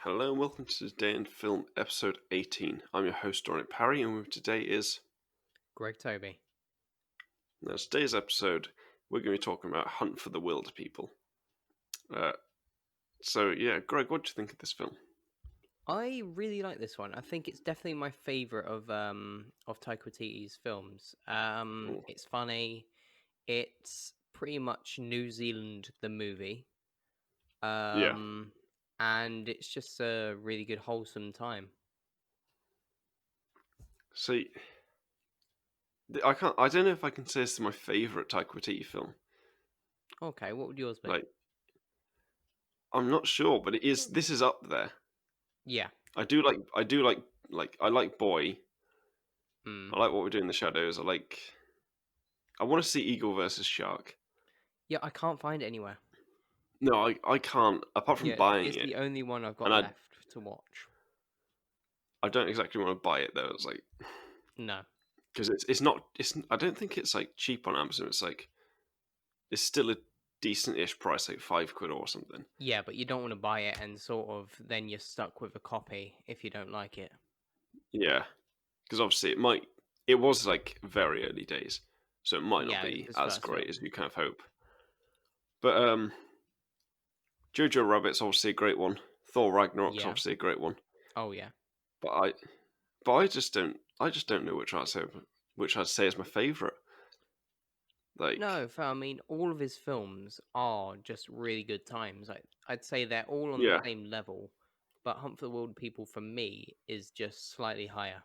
Hello and welcome to Today in Film episode 18. I'm your host, Dorian Parry, and with today is... Greg Toby. Now, today's episode, we're going to be talking about Hunt for the Wilderpeople. Greg, what do you think of this film? I really like this one. I think it's definitely my favorite of Taika Waititi's films. Oh, It's funny. It's pretty much New Zealand the movie. yeah. Um, and it's just a really good wholesome time. See, I don't know if I can say this is my favourite Taika Waititi film. Okay, what would yours be? Like, I'm not sure, but this is up there. Yeah. I like Boy. Mm. I like What We Do in the Shadows. I want to see Eagle versus Shark. Yeah, I can't find it anywhere. No, I can't, apart from Yeah, buying it's it. the only one I've got And left to watch. I don't exactly want to buy it though. It's like, No. because it's not I don't think it's like cheap on Amazon. It's still a decent-ish price, like £5 or something. Yeah, but you don't want to buy it and sort of then you're stuck with a copy if you don't like it. Yeah, because obviously it was like very early days, so it might not Yeah, be his as first great film. as you kind of hope. But Jojo Rabbit's obviously a great one. Thor Ragnarok's Yeah. obviously a great one. Oh yeah. But I just don't know which I'd say is my favorite. Like, No, I mean all of his films are just really good times. I'd say they're all on the yeah, same level, but Hunt for the Wilderpeople for me is just slightly higher.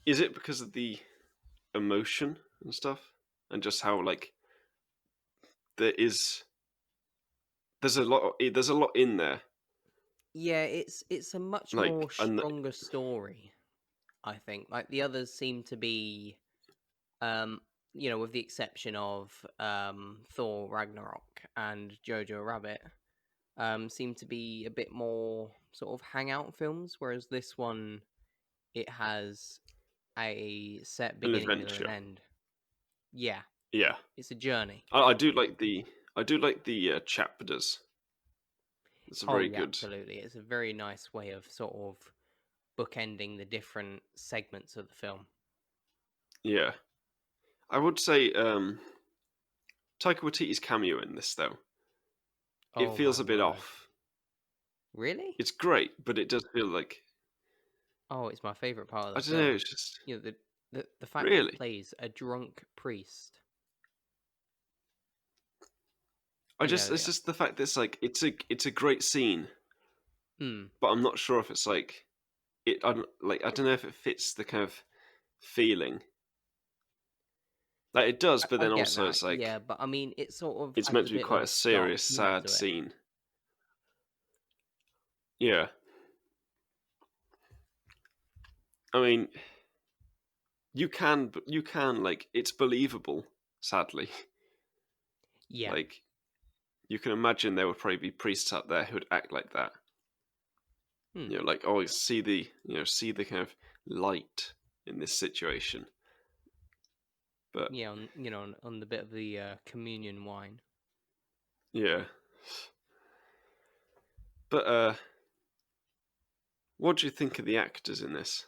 is it because of the emotion and stuff, and just how like there is there's a lot in there, Yeah, it's a much like, more and stronger story, I think. Like the others seem to be um with the exception of Thor Ragnarok and Jojo Rabbit, seem to be a bit more sort of hangout films, whereas this one it has a set an beginning, middle, and adventure. end. Yeah, Yeah, it's a journey. I do like the chapters. It's a Oh very yeah, good. absolutely. It's a very nice way of sort of bookending the different segments of the film. Yeah, I would say Taika Waititi's cameo in this though, it Oh feels my a bit word! off. Really? It's great, but it does feel like, Oh, it's my favorite part of I the don't know. film. It's just The fact that he really. plays a drunk priest. It's Yeah. just the fact that it's a great scene, Hmm. but I'm not sure if it's like I don't know if it fits the kind of feeling. Like it does, but I then get also that. it's Yeah, like but I mean, it sort of it's adds meant a to be bit quite a of dark serious, humor sad to it. scene. Yeah, I mean, you can like it's believable. Sadly, Yeah. like you can imagine there would probably be priests out there who'd act like that. Hmm. You know, like see the kind of light in this situation. But Yeah, on the bit of the communion wine. yeah, but what do you think of the actors in this?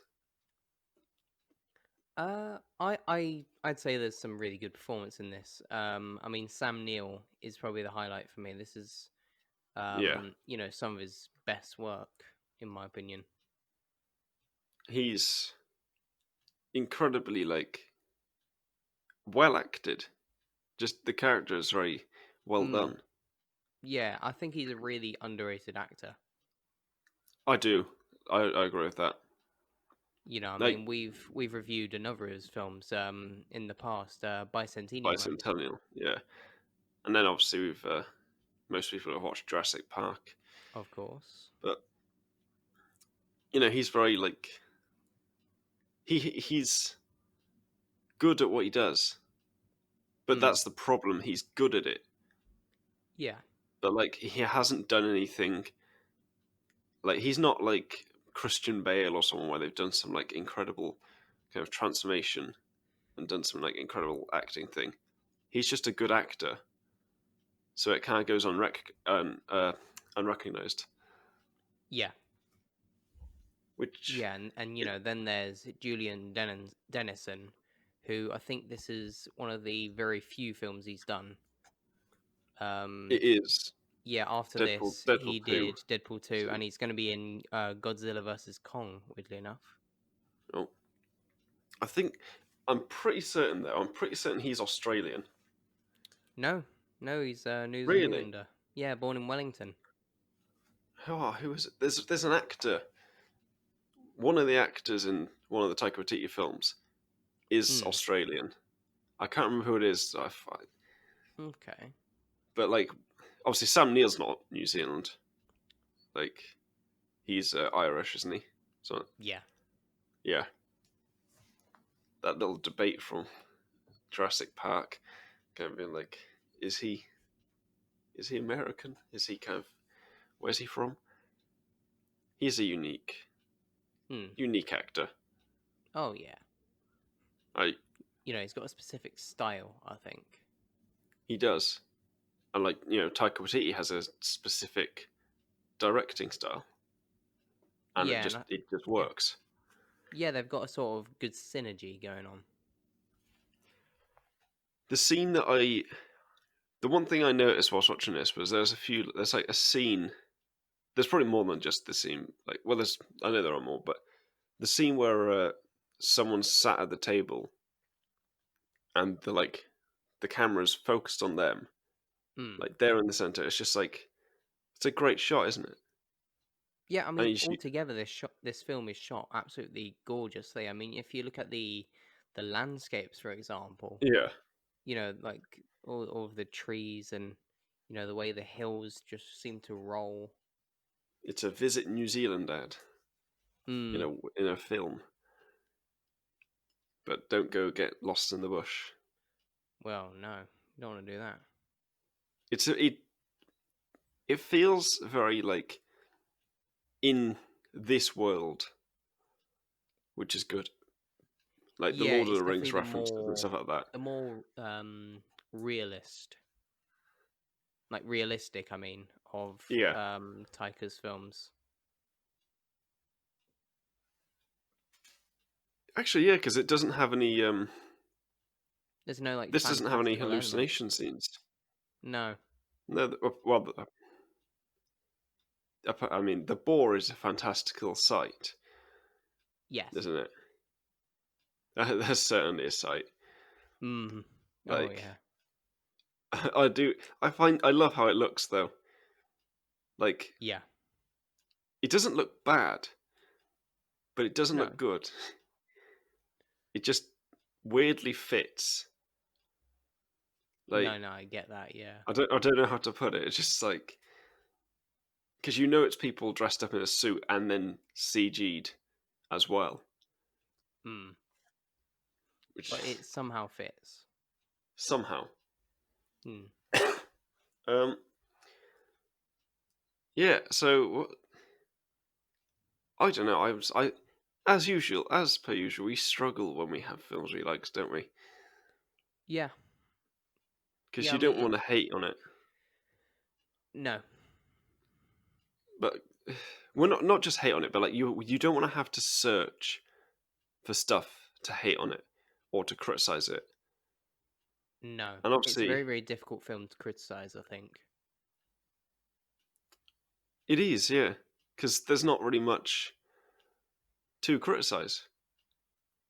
I'd say there's some really good performance in this. I mean, Sam Neill is probably the highlight for me. This is, Yeah, some of his best work, in my opinion. he's incredibly like well acted. Just the character is very well Mm, done. yeah, I think he's a really underrated actor. I do. I agree with that. I Like mean, we've reviewed a number of his films in the past, Bicentennial Man, Bicentennial, yeah. And then obviously we've most people have watched Jurassic Park, of course. but he's very like he's good at what he does, but Mm, that's the problem. He's good at it, yeah, but like he hasn't done anything. Like he's not like Christian Bale or someone where they've done some like incredible kind of transformation and done some like incredible acting thing. He's just a good actor, so it kind of goes unrecognized. Yeah, Which yeah, and then there's Dennison, who I think this is one of the very few films he's done. Um, it is yeah, after Deadpool. this, Deadpool he 2. did Deadpool 2, So, and he's going to be in Godzilla versus Kong, weirdly enough. oh, I think I'm pretty certain though. I'm pretty certain he's Australian. No, no, he's New Really? Zealander. Yeah, born in Wellington. Who is it? There's an actor. One of the actors in one of the Taika Waititi films is Hmm. Australian. I can't remember who it is. Okay. But like, obviously Sam Neill's not New Zealand. Like, he's Irish, isn't he? So Yeah. yeah, that little debate from Jurassic Park, kind of being like, is he American? Is he kind of where's he from? He's a Hmm. unique actor. Oh yeah. I He's got a specific style, I think. He does, and like Taika Waititi has a specific directing style, and Yeah, and it just yeah, works. yeah, they've got a sort of good synergy going on. The scene the one thing I noticed whilst watching this was there's like a scene. There's probably more than just the scene. Like, well, I know there are more, but the scene where someone's sat at the table and the camera's focused on them, Hmm. like they're in the center. It's just like it's a great shot, isn't it? Yeah, I And mean, you see, altogether, this film is shot absolutely gorgeously. I mean, if you look at the landscapes, for example, yeah, like all of the trees and the way the hills just seem to roll. it's a visit New Zealand ad Hmm. in a film, but don't go get lost in the bush. Well, no, you don't want to do that. It it feels very like in this world, which is good. Like the Yeah, Lord of it's the definitely Rings references and stuff like that. the more realist, like realistic. I mean, of Yeah, Taika's films. actually, yeah, because it doesn't have any. There's no like This doesn't have any fantastical hallucination elements. scenes. No. No, well, I mean, the boar is a fantastical sight, Yes. isn't it? That's certainly a sight. Hmm. Oh Like, yeah. I do. I love how it looks though. Like, Yeah. it doesn't look bad, but it doesn't No. look good. It just weirdly fits. Like, No. No. I get that. Yeah. I don't know how to put it. It's just like because it's people dressed up in a suit and then CG'd as well, Hmm. which But it somehow fits. somehow. Hmm. um, yeah. So I don't know. As usual, as per usual, we struggle when we have films we like, don't we? Yeah. Because Yeah. I you don't mean, want to hate on it, no. but we're not just hate on it, but like you don't want to have to search for stuff to hate on it or to criticize it. No. And It's a obviously, very, very difficult film to criticize, I think. it is, yeah, because there's not really much to criticize.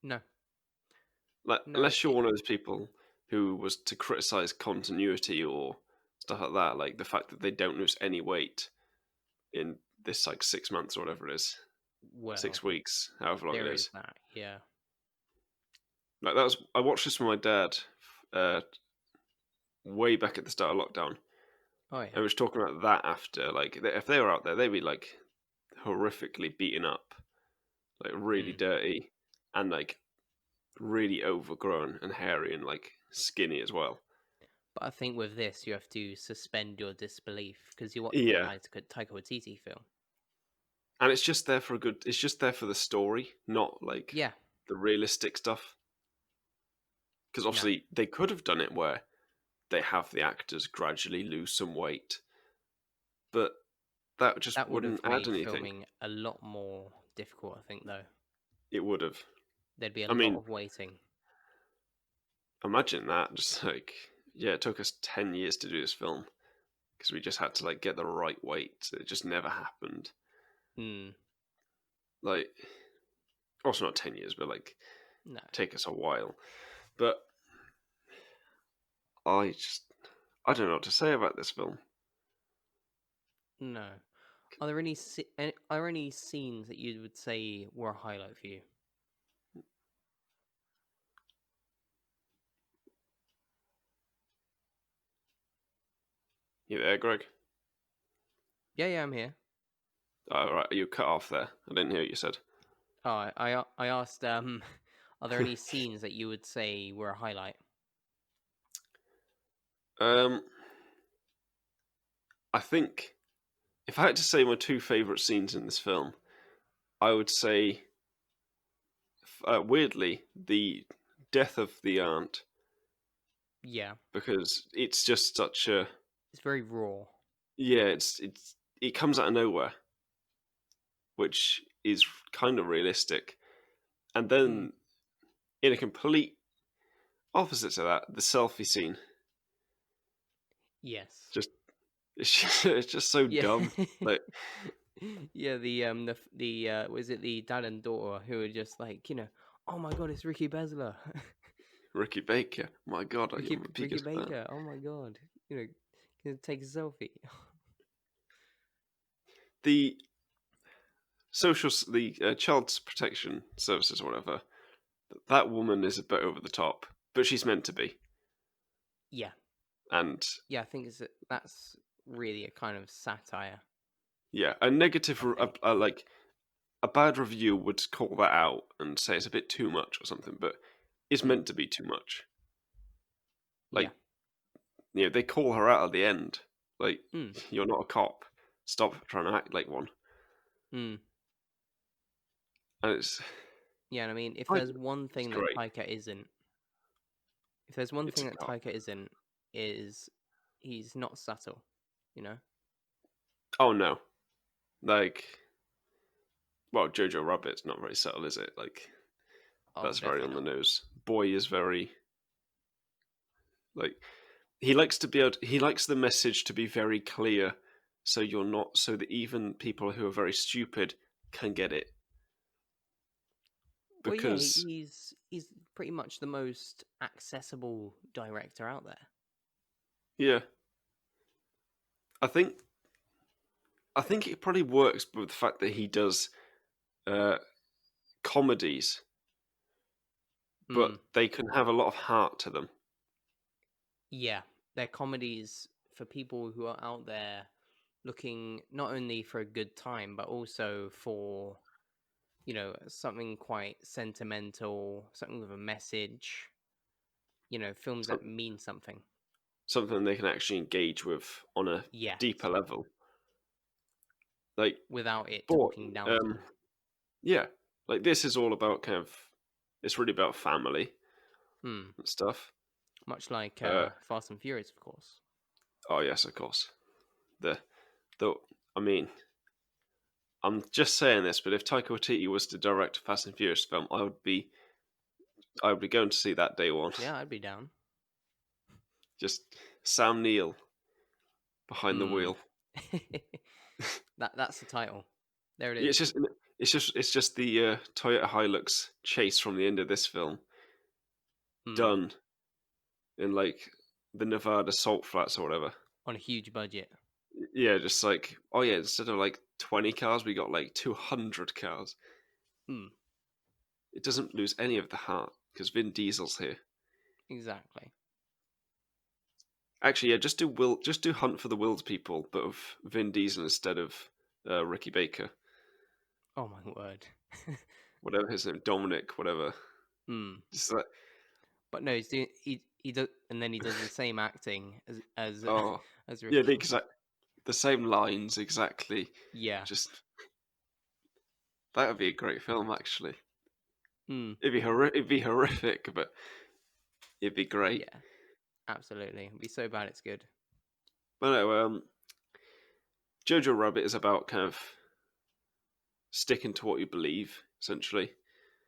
No. Like, No. unless you're one of those people who was to criticize continuity or stuff like that, like the fact that they don't lose any weight in this like 6 months or whatever it is, Well, 6 weeks, however long it there is is. that. Yeah. Like I watched this with my dad uh, way back at the start of lockdown. Oh I yeah. was talking about that after, like, if they were out there, they'd be like horrifically beaten up, like really Hmm. dirty, and like really overgrown and hairy and like skinny as well. But I think with this, you have to suspend your disbelief because you're watching a Yeah, Taika Waititi film. and it's just there for a good. It's just there for the story, not like Yeah. the realistic stuff. Because No. obviously they could have done it where they have the actors gradually lose some weight, but that just That would wouldn't have add made anything. filming a lot more difficult, I think, though. It would have. There'd be a I lot mean, of waiting. imagine that. Just like, yeah, it took us 10 years to do this film because we just had to like get the right weight. It just never happened. Hmm. Like, also not 10 years, but like No. take us a while. But I just, I don't know what to say about this film. No. Are there any scenes that you would say were a highlight for you? You there, Greg? Yeah, yeah, I'm here. All right, you cut off there. I didn't hear what you said. Oh, I asked, are there any scenes that you would say were a highlight? um, I think if I had to say my two favorite scenes in this film, I would say, weirdly, the death of the aunt, Yeah, because it's just such a, it's very raw. yeah, it comes out of nowhere, which is kind of realistic, and Mm, then in a complete opposite to that, the selfie scene, yes. just it's just so Yeah. dumb. Like Yeah, was it the dad and daughter who were just like, oh my god, it's Ricky Bezler. Ricky Baker, my God, Ricky I'm the Ricky biggest fan. Baker. Oh my god. Can you take a selfie. The the child protection services or whatever, that woman is a bit over the top, but she's meant to be. Yeah. And Yeah, I think that's really a kind of satire, yeah, a negative, I think. like a bad review would call that out and say it's a bit too much or something, but it's Mm, meant to be too much. yeah. Like, they call her out at the end. Like, Mm, you're not a cop. Stop trying to act like one. mm. And it's, Yeah, and I mean, it's great. if there's one It's thing that Taika isn't, is he's not subtle, you know? oh no, like, well, Jojo Rabbit's not very subtle, is it? Like, Oh, that's very definitely on the not. nose. Boy is very like he likes to be able he likes the message to be very clear, so you're not so that even people who are very stupid can get it. Well, yeah, Because he's pretty much the most accessible director out there. yeah, I think I think it probably works with the fact that he does uh, comedies, but Hmm. they can have a lot of heart to them. Yeah, they're comedies for people who are out there looking not only for a good time, but also for, something quite sentimental, something with a message, films So, that mean something. something they can actually engage with on a Yes, deeper level. Like, without it boy, talking down to um, them. yeah, like this is all about kind of it's really about family Hmm. and stuff. Much like Uh, Fast and Furious, of course. oh yes, of course. The the I mean, I'm just saying this, but if Taika Waititi was to direct a Fast and Furious film, I would be going to see that day one. Yeah, I'd be down. Just Sam Neill behind the Hmm. wheel. That's the title. There it It's is. just it's just the Toyota Hilux chase from the end of this film Hmm. done in like the Nevada salt flats or whatever. On a huge budget. Yeah, just like oh yeah, instead of like 20 cars, we got like 200 cars. Hmm. It doesn't lose any of the heart because Vin Diesel's here. Exactly. Actually, yeah, just do Hunt for the Wilderpeople, but of Vin Diesel instead of Ricky Baker, Oh my word. whatever his name, Dominic, whatever. Hmm. Just like But no, he does, and then he does the same acting as oh as yeah, Ricky. the same lines exactly. Yeah. Just that would be a great film actually. Hmm. It'd be horrific, but it'd be great. Yeah. Absolutely. It'd be so bad it's good. But no, Jojo Rabbit is about kind of sticking to what you believe, essentially.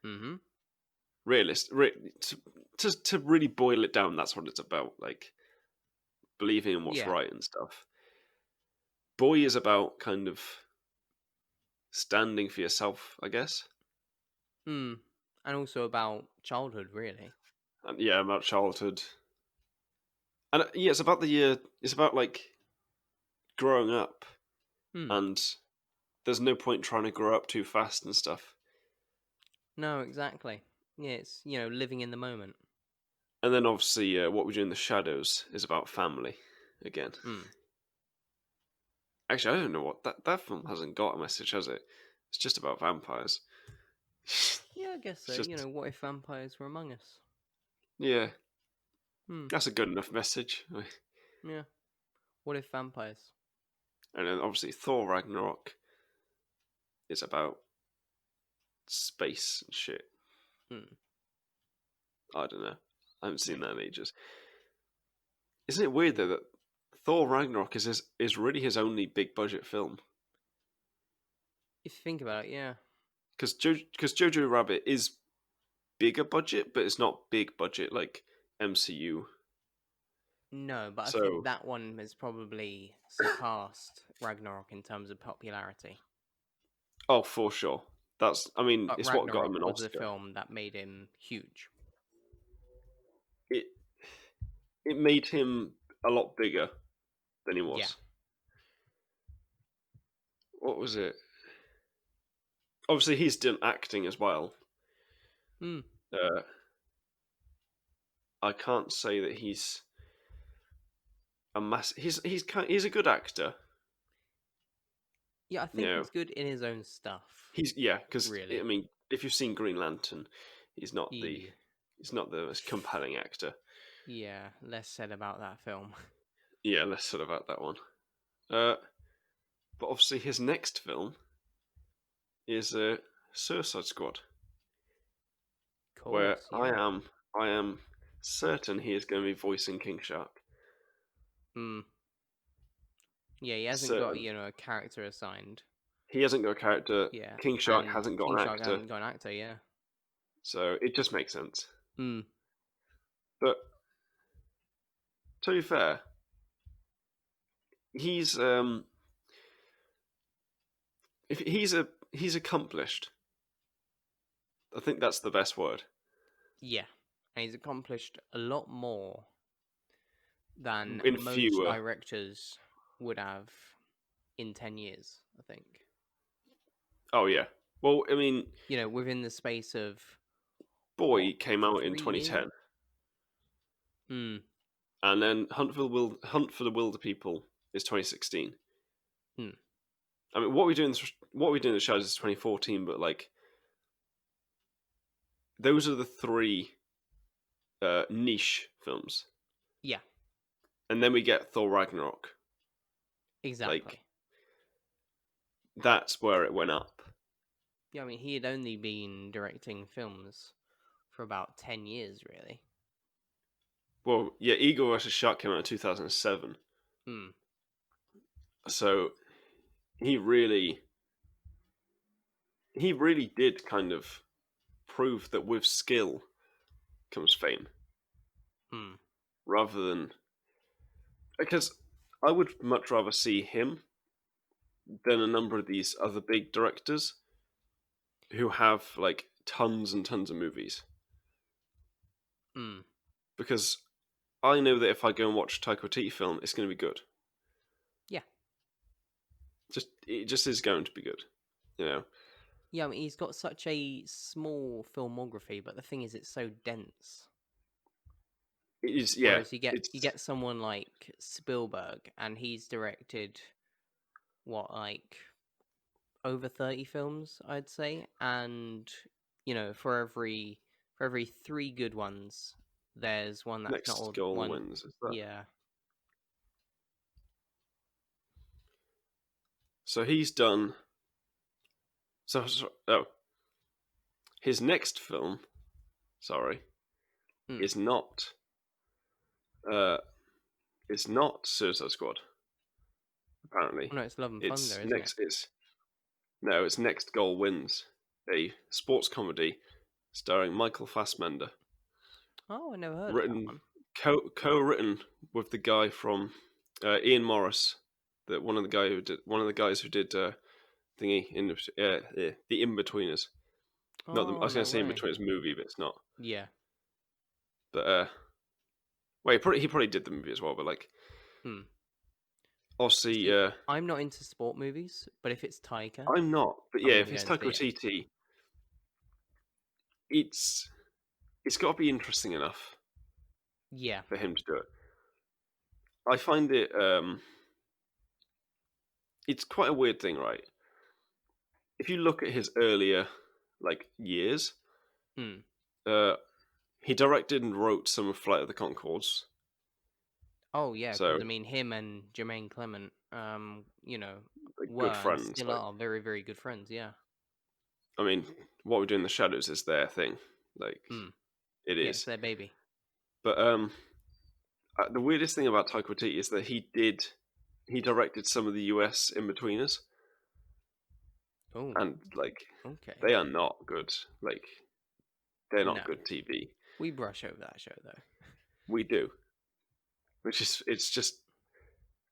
Mm-hmm. To really boil it down, that's what it's about, like believing in what's Yeah. right and stuff. Boy is about kind of standing for yourself, I guess. Mm. And also about childhood, really. And yeah, about childhood. And yeah, it's about the year. It's about like growing up, Hmm. and there's no point trying to grow up too fast and stuff. No, exactly. Yeah, it's, living in the moment. And then obviously, what we do in the shadows is about family again. Hmm. Actually, I don't know what that film hasn't got a message, has it? It's just about vampires. Yeah, I guess It's so. just What if vampires were among us? yeah, Hmm. that's a good enough message. Yeah. What if vampires? And then obviously Thor Ragnarok is about space and shit. Hmm. I don't know. I haven't seen Maybe. that in ages. Isn't it weird Yeah. though that Thor Ragnarok is really his only big budget film? If you think about it, yeah. Because Jojo Rabbit is bigger budget, but it's not big budget like MCU. No, but I think So that one has probably surpassed Ragnarok in terms of popularity. oh, for sure. I mean, But it's what got him Ragnarok an was the Oscar. film that made him huge. It it made him a lot bigger than he Yeah. was. What was it? Obviously, he's done acting as well. Hmm. Uh, I can't say that he's a mass. He's a good actor. Yeah, I You think know, he's good in his own stuff. because I Really. mean, if you've seen Green Lantern, he's not the He, he's not the most compelling actor. yeah, less said about that film. Yeah, less said about that one. Uh, but obviously, his next film is Suicide Squad, Of where course, yeah. I am certain he is going to be voicing King Shark. Hmm. Yeah, he hasn't got, Certain. a character assigned. He hasn't got a character. Yeah. King Shark And hasn't got King an Shark actor, hasn't got an actor, yeah. so it just makes sense. Hmm. But to be fair, he's if he's accomplished. I think that's the best word. Yeah. And he's accomplished a lot more than In most fewer. directors would have in 10 years, I think. Oh yeah. Well, I mean, Within the space of, Boy what, came out in 3 years? 2010, Hmm. and then Hunt for the Wilder People is 2016. Hmm. I mean, what we do in the shadows is 2014, but like those are the three niche films, Yeah, and then we get Thor Ragnarok. Like exactly. that's where it went up. Yeah, I mean, he had only been directing films for about 10 years, really. Well, yeah, Eagle vs Shark came out in 2007, Hmm. so he really he really did kind of prove that with skill comes fame, Hmm. rather than because I would much rather see him than a number of these other big directors who have like tons and tons of movies. Hmm. Because I know that if I go and watch a Taika Waititi film, it's going to be good. Yeah. It just is going to be good, you know. Yeah, I mean, he's got such a small filmography, but the thing is, it's so dense. It is, yeah. Whereas you It's get someone like Spielberg, and he's directed what, like, over 30 films, I'd say, and for every 3 good ones, there's one that's not next goal one. wins. Is that Yeah. so? He's done. Oh, his next film, sorry, Hmm. is not. Uh, it's not Suicide Squad. apparently. Oh, no, it's Love and It's Thunder, isn't it? next. It's Next Goal Wins, a sports comedy starring Michael Fassbender, Oh, I never heard of that written one. co-written with the guy from Ian Morris, one of the guys who did thingy in the In-Betweeners. Not the, I Oh, was going no to say way. In-Betweeners movie, but it's not. Yeah. But well, he probably did the movie as well. But like, Hmm. You obviously, see, I'm not into sport movies, but if it's Taika, I'm not. But I'm yeah, gonna if go it's and Taika see it. Waititi, it's it's got to be interesting enough Yeah. for him to do it. I find it it's quite a weird thing, right? If you look at his earlier like years, Hmm. uh, he directed and wrote some of Flight of the Conchords. Oh, yeah, because So I mean, him and Jermaine Clement, like, good were and friends. still Like, are very, very good friends. Yeah. I mean, what we do in the shadows is their thing. Like, Hmm. it Yeah, it's is. their baby. But the weirdest thing about Taika Waititi is that he directed some of the US In-Betweeners, Oh, and like okay. they are not good. Like, they're not No, good TV. we brush over that show though. We do, which is it's just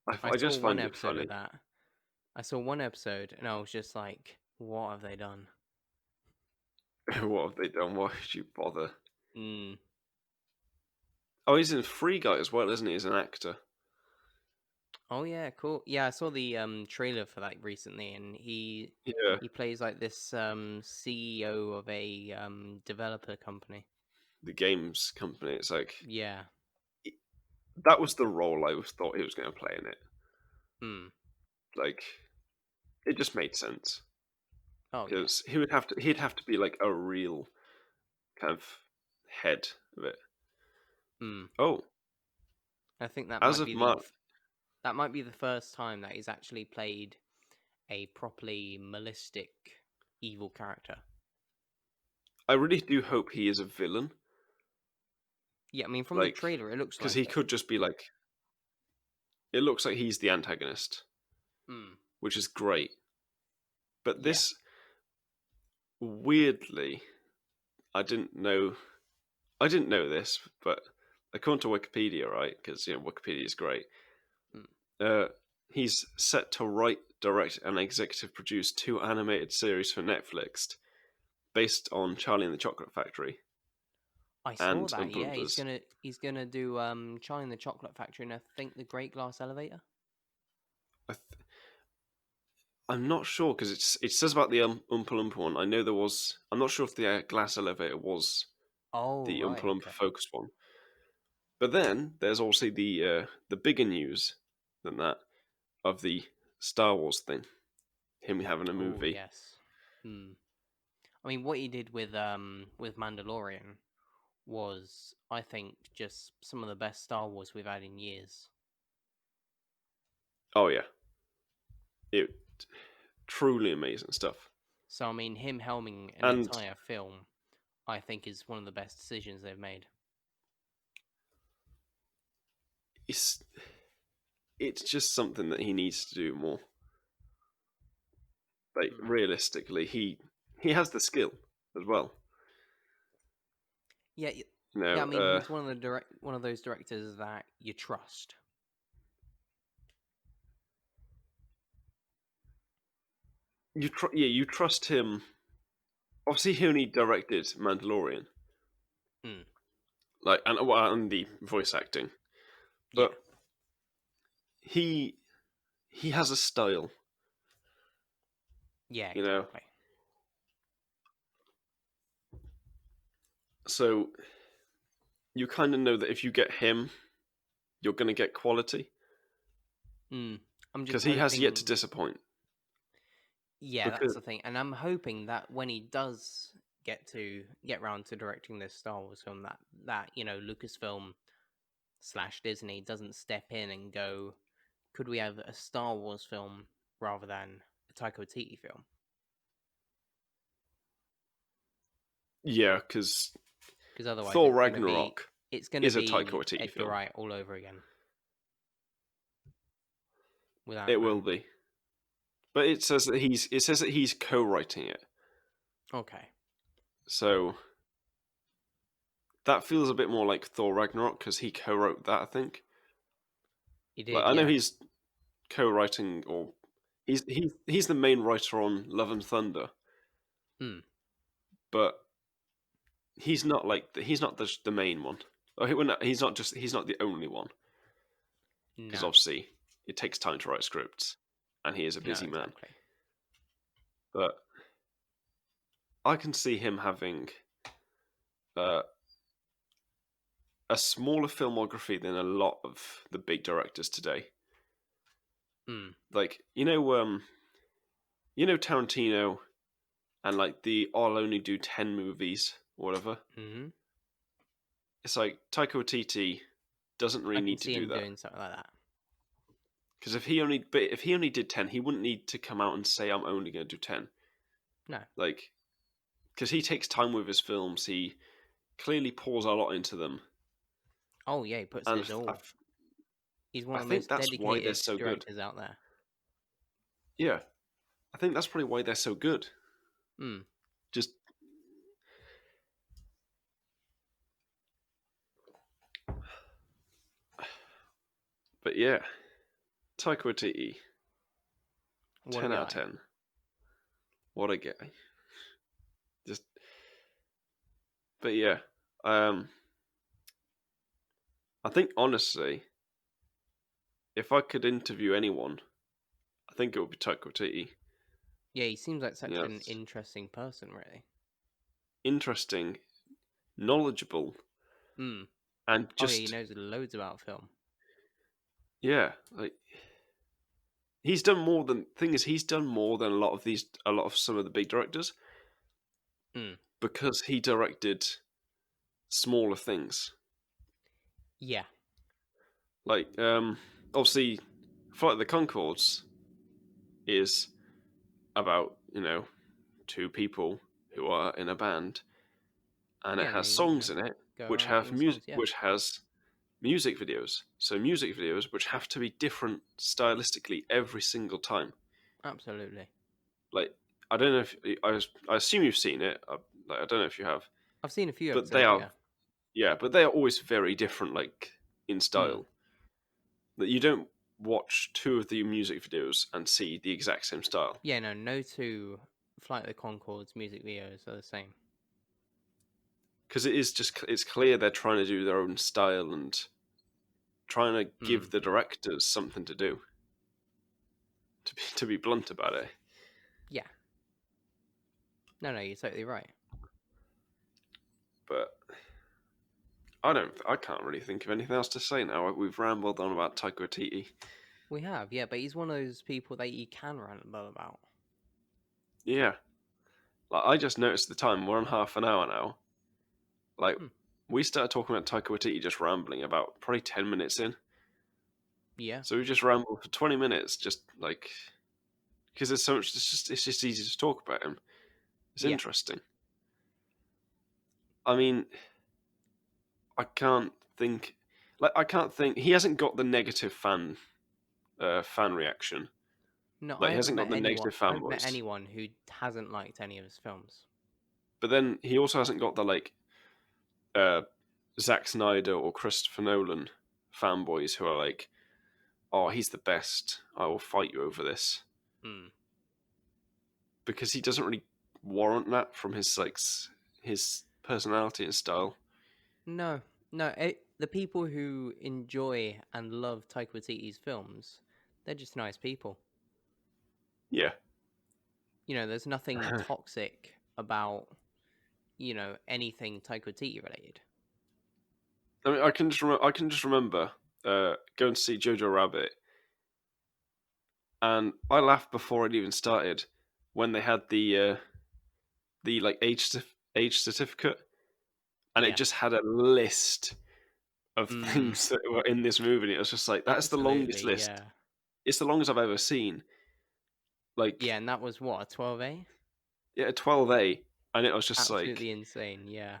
I I saw just one find it episode of funny. that. I saw one episode, and I was just like, "What have they done?" What have they done? Why would you bother? Hmm. Oh, he's in Free Guy as well, isn't he? As an actor. Oh yeah, cool. Yeah, I saw the trailer for that recently, and Yeah, he plays like this CEO of a developer company. the games company. It's like Yeah. that was the role I was thought he was going to play in it. Hmm. Like, it just made sense Oh yeah. because he'd have to be like a real kind of head of it. Hmm. Oh, I think that as might of be March, that might be the first time that he's actually played a properly malicious evil character. I really do hope he is a villain. Yeah, I mean from the Like, trailer it looks because like he it. could just be like, it looks like he's the antagonist, Hmm. which is great. But Yeah. this, weirdly, I didn't know. I didn't know this, but according to Wikipedia, right? Because Wikipedia is great. Hmm. Uh, he's set to write, direct, and executive produce 2 animated series for Netflix based on Charlie and the Chocolate Factory I saw and that. Oompa Yeah, Loompas. he's gonna do Charlie and the Chocolate Factory, and I think the Great Glass Elevator. I'm not sure because it says about the Oompa Loompa one. I know there was. I'm not sure if the glass elevator was Oh the Oompa right, Loompa okay. focused one. But then there's also the bigger news than that of the Star Wars thing. Him having a Oh movie. yes. Hmm. I mean, what he did with Mandalorian was, I think, just some of the best Star Wars we've had in years. Oh yeah, it truly amazing stuff. So I mean, him helming an And entire film, I think, is one of the best decisions they've made. it's it's just something that he needs to do more. Like Hmm. realistically, he has the skill as well. Yeah, You yeah. I know, mean, he's one of those directors that you trust. you trust him. Obviously, he only directed Mandalorian, Hmm. like and the voice acting, Yeah, but he he has a style. yeah, You know, exactly. so you kind of know that if you get him, you're going to get quality Hmm. I'm just because he has yet to hoping. disappoint. Yeah, that's Because the thing, and I'm hoping that when he does get round to directing this Star Wars film, that Lucasfilm slash Disney doesn't step in and go, could we have a Star Wars film rather than a Taika Waititi film? yeah, because Because otherwise, Thor Ragnarok it's gonna is a Taika be Waititi Edgar film. Wright all over again. with It Ant-Man. will be, but it says that he's co-writing it, Okay, so that feels a bit more like Thor Ragnarok because he co-wrote that. I think. he Like did, I know yeah. he's co-writing or he's the main writer on Love and Thunder, Hmm. but he's not the main one. He's not the only one because No, obviously it takes time to write scripts, and he is a no, busy man. exactly. But I can see him having uh, a smaller filmography than a lot of the big directors today. Hmm. Like Tarantino and like the I'll only do 10 movies, or whatever. Hmm. It's like Taika Waititi doesn't I really can need to see do him that doing something like that. because if he only did 10, he wouldn't need to come out and say I'm only going to do 10. No. Like because he takes time with his films, he clearly pours a lot into them, Oh yeah, he puts and his all. He's one I of the think most that's why they're dedicated so good. directors out there. Yeah, I think that's probably why they're so good. Hmm. Just but yeah, Taika Waititi, What a 10 out of guy. 10. What a guy. Just but yeah, um, I think honestly, if I could interview anyone, I think it would be Taika Waititi. Yeah, he seems like such Yeah, an it's interesting person, really. interesting, knowledgeable, Hmm. and Oh yeah, he just knows loads about film. yeah, like he's done more than a lot of some of the big directors Hmm. because he directed smaller things. Yeah. Like obviously Flight of the Conchords is about, two people who are in a band and it Yeah, and has they, songs in it go which around have singing songs. music Yeah. which has music videos. So music videos which have to be different stylistically every single time. Absolutely. Like I don't know if I assume you've seen it. Like I don't know if you have, I've seen a few but they episodes. are Yeah. but they are always very different, like in Hmm. style. That you don't watch two of the music videos and see the exact same style Yeah. No. No two Flight of the Concords music videos are the same. because it's clear they're trying to do their own style and trying to Hmm. give the directors something to do. To be blunt about it, Yeah. No. No. You're totally right. but I can't really think of anything else to say now. We've rambled on about Taika Waititi. We have. Yeah, but he's one of those people that you can ramble about. Yeah, like I just noticed the time. We're on half an hour now. Like Hmm. we started talking about Taika Waititi just rambling about probably 10 minutes in. Yeah. So we just rambled for 20 minutes, just like because there's so much. It's just easy to talk about him. It's Yeah. interesting. I mean, I can't think. I can't think. He hasn't got the negative fan reaction. No, Like he hasn't got the negative I haven't met fanboys. anyone who hasn't liked any of his films. But then he also hasn't got the like uh, Zack Snyder or Christopher Nolan fanboys who are like, "Oh, he's the best. I will fight you over this," Hmm. because he doesn't really warrant that from his his personality and style. No, no. The people who enjoy and love Taika Waititi's films, they're just nice people. Yeah, There's nothing toxic about anything Taika Waititi related. I mean, I can just remember going to see Jojo Rabbit, and I laughed before it even started when they had the like age certificate, and it Yeah. just had a list of Mm, things that were in this movie. And it was just like that's the longest absolutely. list. Yeah. It's the longest I've ever seen. Yeah, Like and that was what, a 12A? yeah, 12A, and it was just like, Absolutely insane. Yeah.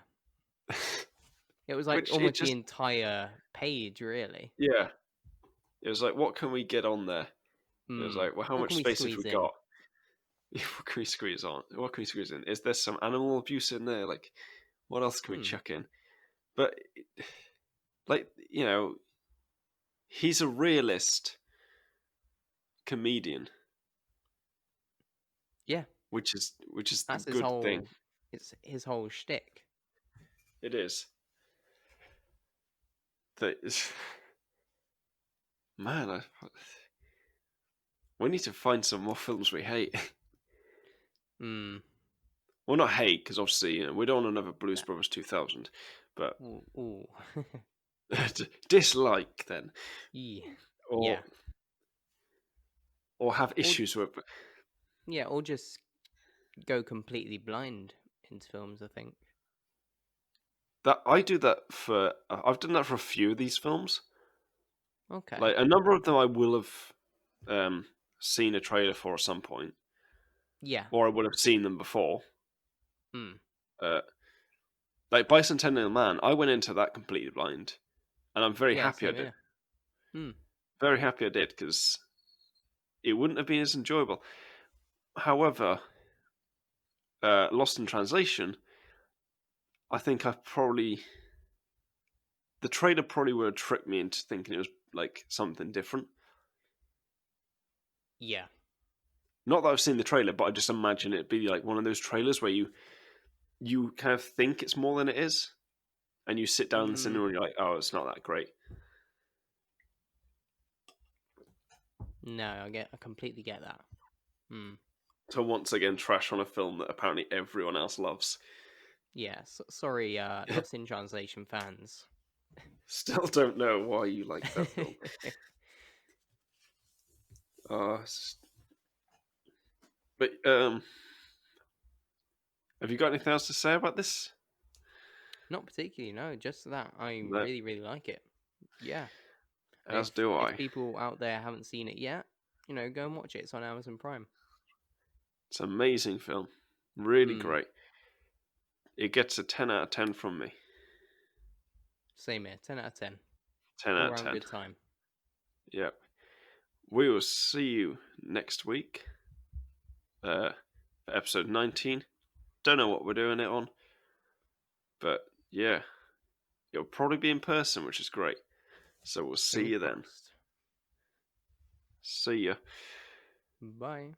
It was like which it almost the just entire page, really. yeah, it was like what can we get on there? It was like, well, how What much can we space have we squeeze in? got? What can we squeeze on? What can we squeeze in? Is there some animal abuse in there? Like, what else can we Hmm. chuck in? But, like, he's a realist comedian, Yeah, which is the that's his good thing. whole. It's his whole shtick. It is that is, man. We need to find some more films we hate. Hmm. Well, not hate, because obviously we don't want another Blues That. Brothers 2000, but Ooh. Ooh. dislike then, Yeah. or Yeah. or have Or issues with. yeah, or just go completely blind into films. I think. That I do that for. I've done that for a few of these films. Okay. Like a number of them, I will have seen a trailer for at some point, Yeah. or I would have seen them before. Hmm. Uh, like Bicentennial Man, I went into that completely blind, and I'm very Yeah. happy I Same did. here. Hmm. Very happy I did because it wouldn't have been as enjoyable. However, Lost in Translation, I think I probably the trailer probably would have tricked me into thinking it was like something different. Yeah. Not that I've seen the trailer, but I just imagine it'd be like one of those trailers where you kind of think it's more than it is, and you sit down in the Hmm. cinema and you're like, oh, it's not that great. No, I completely get that. Hmm. So once again, trash on a film that apparently everyone else loves. Yeah. Sorry, Lost in Translation fans. Still don't know why you like that film. Uh, but have you got anything else to say about this? Not particularly, no. Just that I No, really, really like it. Yeah. And as do if I. people out there haven't seen it yet, go and watch it. It's on Amazon Prime. It's an amazing film. Really Hmm. great. It gets a 10 out of 10 from me. Same here. 10 out of 10. 10 All out of round 10. good time. Yep. We will see you next week for episode 19. Don't know what we're doing it on, but yeah, it'll probably be in person, which is great. So we'll see Fingers you then. crossed. See ya. Bye.